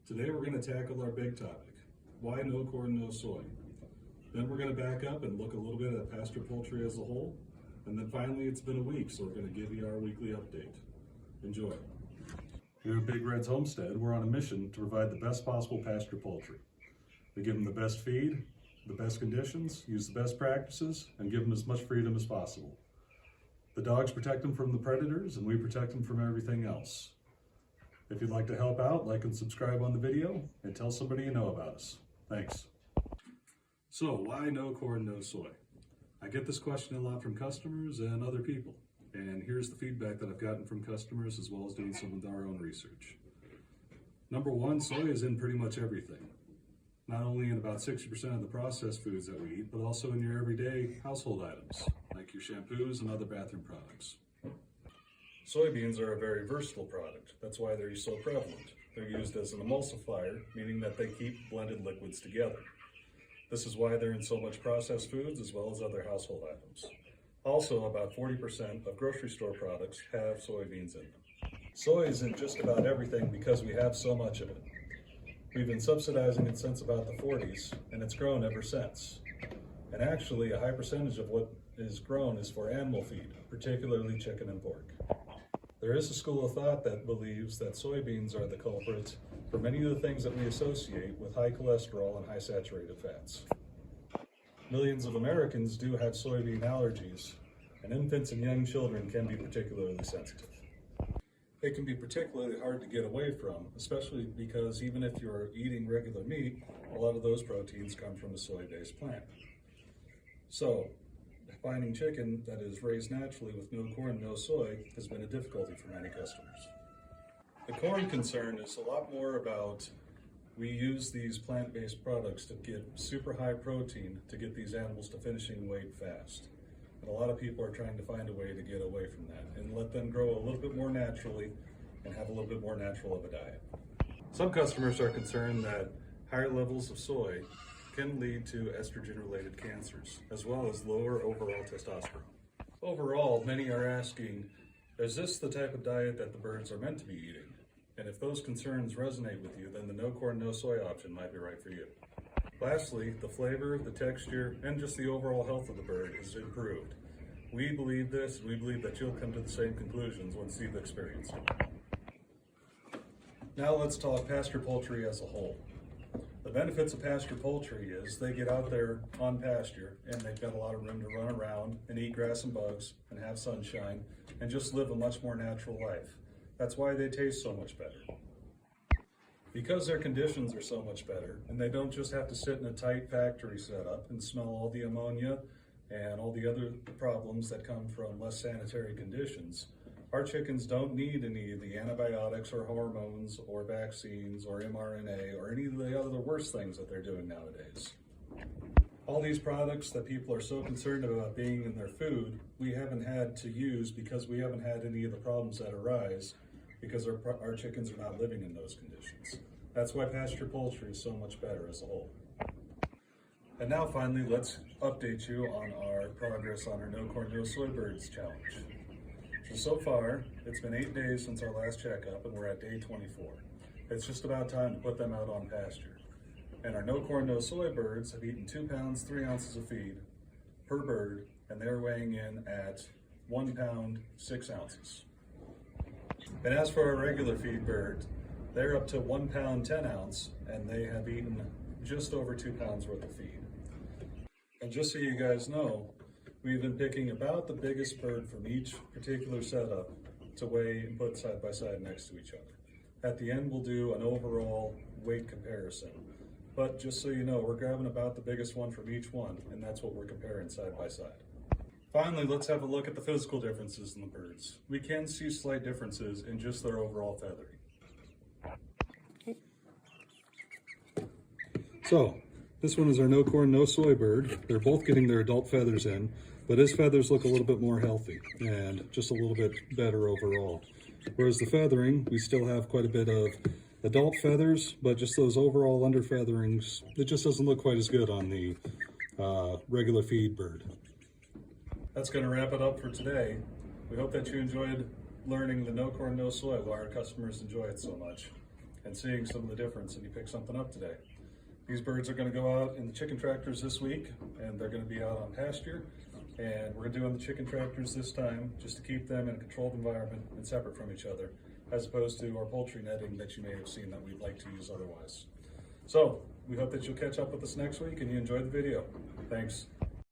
Today we're going to tackle our big topic, why no corn, no soy. Then we're going to back up and look a little bit at Pastured poultry as a whole. And then finally, it's been a week, so we're going to give you our weekly update. Enjoy. Here at Big Red's Homestead, we're on a mission to provide the best possible pastured poultry. We give them the best feed, the best conditions, use the best practices, and give them as much freedom as possible. The dogs protect them from the predators, and we protect them from everything else. If you'd like to help out, like and subscribe on the video, and tell somebody you know about us. Thanks. So, why no corn, no soy? I get this question a lot from customers and other people, and here's the feedback that I've gotten from customers as well as doing some of our own research. Number one, soy is in pretty much everything. Not only in about 60% of the processed foods that we eat, but also in your everyday household items, like your shampoos and other bathroom products. Soybeans are a very versatile product. That's why they're so prevalent. They're used as an emulsifier, meaning that they keep blended liquids together. This is why they're in so much processed foods as well as other household items. Also, about 40% of grocery store products have soybeans in them. Soy is in just about everything because we have so much of it. We've been subsidizing it since about the 40s, and it's grown ever since. And actually, a high percentage of what is grown is for animal feed, particularly chicken and pork. There is a school of thought that believes that soybeans are the culprits for many of the things that we associate with high cholesterol and high saturated fats. Millions of Americans do have soybean allergies, and infants and young children can be particularly sensitive. It can be particularly hard to get away from, especially because even if you're eating regular meat, a lot of those proteins come from a soy-based plant. So, finding chicken that is raised naturally with no corn, no soy has been a difficulty for many customers. The corn concern is a lot more about we use these plant-based products to get super high protein to get these animals to finishing weight fast. And a lot of people are trying to find a way to get away from that and let them grow a little bit more naturally and have a little bit more natural of a diet. Some customers are concerned that higher levels of soy can lead to estrogen-related cancers, as well as lower overall testosterone. Overall, many are asking, is this the type of diet that the birds are meant to be eating? And if those concerns resonate with you, then the no corn, no soy option might be right for you. Lastly, the flavor, the texture, and just the overall health of the bird is improved. We believe this, and we believe that you'll come to the same conclusions once you've experienced it. Now let's talk pastured poultry as a whole. The benefits of pastured poultry is they get out there on pasture and they've got a lot of room to run around and eat grass and bugs and have sunshine and just live a much more natural life. That's why they taste so much better. Because their conditions are so much better and they don't just have to sit in a tight factory setup and smell all the ammonia and all the other problems that come from less sanitary conditions, our chickens don't need any of the antibiotics or hormones or vaccines or mRNA or any of the other worse things that they're doing nowadays. All these products that people are so concerned about being in their food, we haven't had to use because we haven't had any of the problems that arise because our chickens are not living in those conditions. That's why pastured poultry is so much better as a whole. And now finally, let's update you on our progress on our No Corn, No Soy Birds challenge. So far, it's been 8 days since our last checkup and we're at day 24. It's just about time to put them out on pasture. And our no corn, no soy birds have eaten 2 pounds, 3 ounces of feed per bird, and they're weighing in at 1 pound, 6 ounces. And as for our regular feed birds, they're up to 1 pound, 10 ounce, and they have eaten just over 2 pounds worth of feed. And just so you guys know, we've been picking about the biggest bird from each particular setup to weigh and put side by side next to each other. At the end, we'll do an overall weight comparison. But just so you know, we're grabbing about the biggest one from each one, and that's what we're comparing side by side. Finally, let's have a look at the physical differences in the birds. We can see slight differences in just their overall feathering. So, this one is our no corn, no soy bird. They're both getting their adult feathers in, but his feathers look a little bit more healthy and just a little bit better overall. Whereas the feathering, we still have quite a bit of adult feathers, but just those overall under featherings, it just doesn't look quite as good on the regular feed bird. That's going to wrap it up for today. We hope that you enjoyed learning the no corn, no soy, why our customers enjoy it so much. and seeing some of the difference, and you pick something up today. These birds are going to go out in the chicken tractors this week, and they're going to be out on pasture. And we're doing the chicken tractors this time just to keep them in a controlled environment and separate from each other, as opposed to our poultry netting that you may have seen that we'd like to use otherwise. So we hope that you'll catch up with us next week and you enjoyed the video. Thanks.